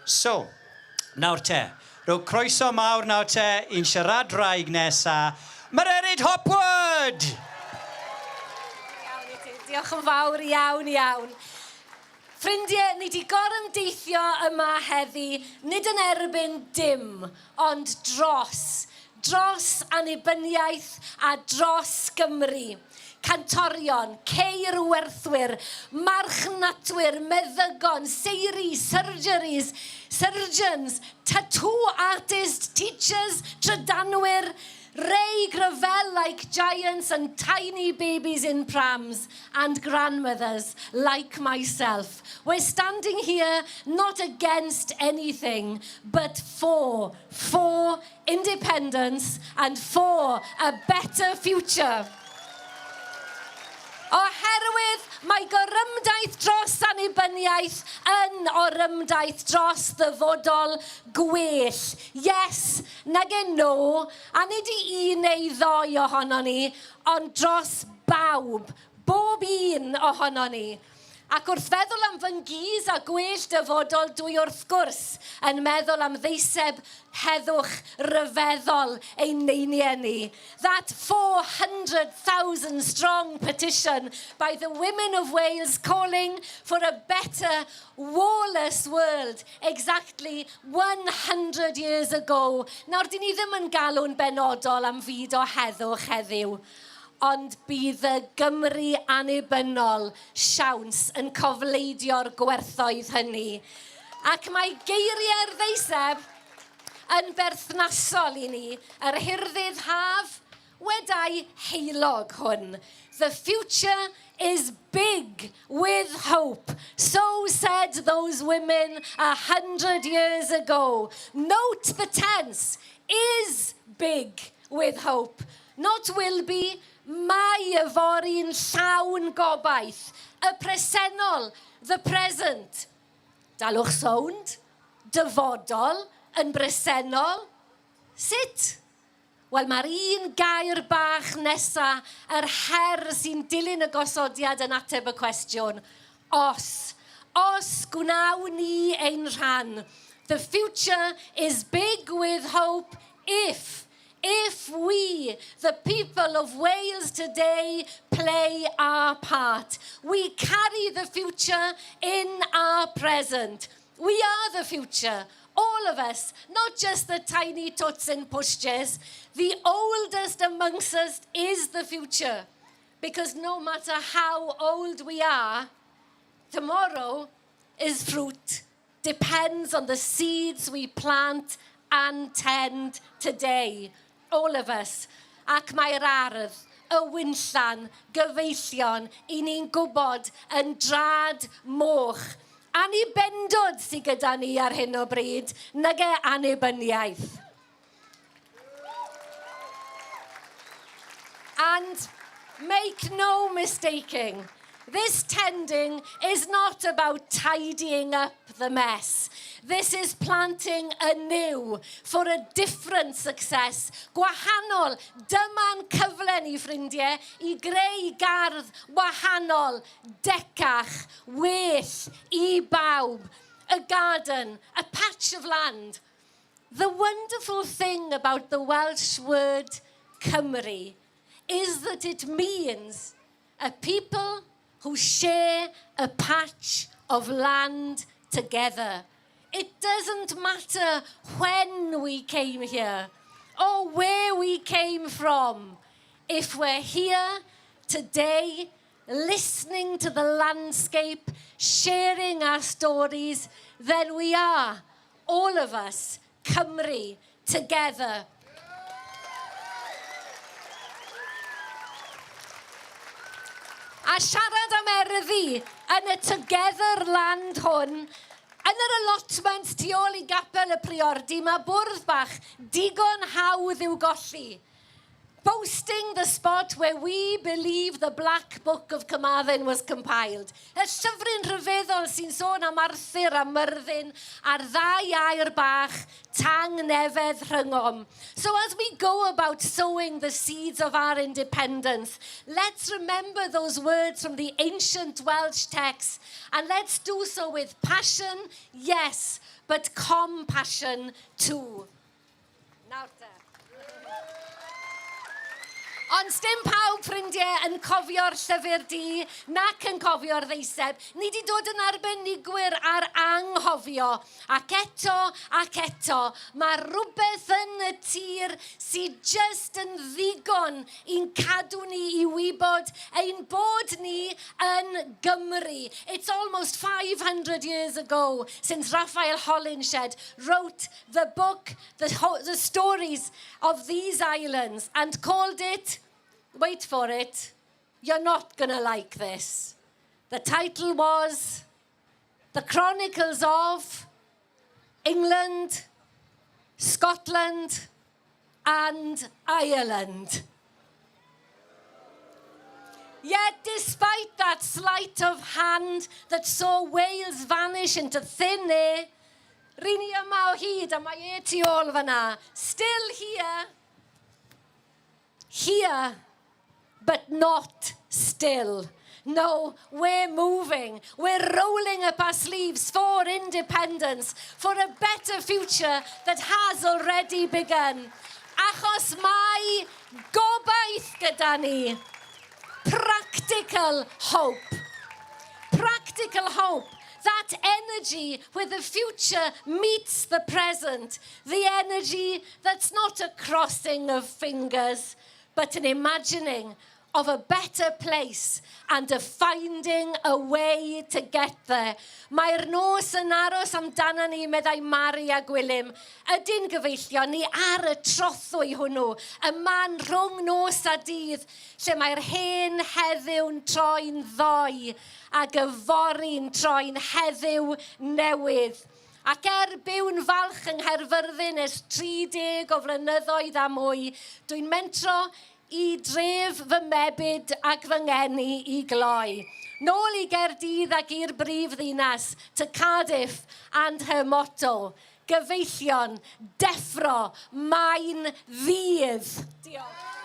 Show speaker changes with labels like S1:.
S1: So, nawr te, rwy'n croeso mawr nawr te i'n siarad draig nesa, Mererid Hopwood!
S2: Diolch yn fawr iawn. Ffrindiau, ni di gorymdeithio yma heddi, nid yn erbyn dim, ond dros annibyniaeth a dros Gymru. Cantorion, ceir werthwyr, marchnatwyr, meddygon, seiri, surgeons, tattoo artists, teachers, trydanwyr, rei gryfel like giants and tiny babies in prams, and grandmothers like myself. We're standing here not against anything, but for independence and for a better future. Oherwydd mae Gorymdaith dros Annibyniaeth yn orymdaith dros ddyfodol gwell. Yes, nag no, a nid i un neu ddoi ohono ni, ond dros bawb, bob un ohono ni. Ac wrth feddwl am fy ngys a gwell dyfodol, dwi wrth gwrs yn meddwl am ddeiseb heddwch ryfeddol ein neiniau ni. That 400,000 strong petition by the women of Wales calling for a better wall-less world exactly 100 years ago. Nawr, dyn ni ddim yn galw'n benodol am fyd o heddwch heddiw. Ond bydd y Gymru annibynnol siawns yn cofleidio'r gwerthoedd hynny. Ac mae geiriau'r ddeiseb yn berthnasol i ni, yr hirddydd haf, wedai heilog hwn. The future is big with hope. So said those women 100 years ago. Note the tense, is big with hope. Not will be, mae yfori'n llawn gobaith. Y presennol, the present. Dalwch sownd, dyfodol, yn bresennol. Sut? Wel, mae'r un gair bach nesa, yr her sy'n dilyn y gosodiad yn ateb y cwestiwn. Os gwnawn ni ein rhan. The future is big with hope if we, the people of Wales today, play our part. We carry the future in our present. We are the future, all of us, not just the tiny tots and pushchairs. The oldest amongst us is the future. Because no matter how old we are, tomorrow is fruit. Depends on the seeds we plant and tend today. All of us. Ac mae'r ardd, y wynllan, gyfeillion, i ni'n gwybod yn drad moch. Annibendod sydd gyda ni ar hyn o bryd, nag annibyniaeth. And make no mistaking, this tending is not about tidying up the mess. This is planting anew for a different success. Gwahanol, dyma'n cyfle ni, ffrindiau, i greu gardd wahanol, decach, well, i bawb. A garden, a patch of land. The wonderful thing about the Welsh word Cymru is that it means a people who share a patch of land together. It doesn't matter when we came here or where we came from. If we're here today, listening to the landscape, sharing our stories, then we are, all of us, Cymru, together. A siarad am erddi yn y Together Land hwn, yn yr allotment tu ôl I gapel y priordy, mae bwrdd bach digon hawdd i'w golli. boasting the spot where we believe the Black Book of Carmarthen was compiled. Y llyfryn rhyfeddol sy'n sôn am Arthur a Myrddin a'r ddau air bach, tangnefedd rhyngom. So as we go about sowing the seeds of our independence, let's remember those words from the ancient Welsh text, and let's do so with passion, yes, but compassion too. Nawr te. Ond dim pawb, ffrindiau, yn cofio'r llyfr di, nac yn cofio'r ddeiseb. Ni di dod yn arbenigwyr ar anghofio. Ac eto, mae rhywbeth yn y tir sydd just yn ddigon i'n cadw ni i wybod ein bod ni yn Gymru. It's almost 500 years ago since Raphael Holinshed wrote the book, the stories of these islands, and called it, wait for it, you're not gonna like this. The title was The Chronicles of England, Scotland, and Ireland. Yet despite that sleight of hand that saw Wales vanish into thin air, Rini yma o hyd a mae tu ôl fyna, still here, but not still. No, we're moving. We're rolling up our sleeves for independence, for a better future that has already begun. Achos mae gobaith gyda ni. Practical hope. Practical hope. That energy where the future meets the present. The energy that's not a crossing of fingers, but an imagining of a better place and a finding a way to get there. Mae'r nos yn aros amdana ni, meddai Mari a Gwilym. Ydyn gyfeillio ni ar y trothwy hwnnw, y man rhwng nos a dydd, lle mae'r hen heddiw'n troi'n ddoe ac y fori'n troi'n heddiw newydd. Ac byw'n falch yng Nghaerfyrddin ers 30 o flynyddoedd a mwy, dwi'n mentro i dref fy mebyd ac fy ngeni i gloi. Nôl i Gaerdydd ac i'r brif ddinas, to Cardiff and her motto, gyfeillion, deffro, mae'n ddydd. Diolch.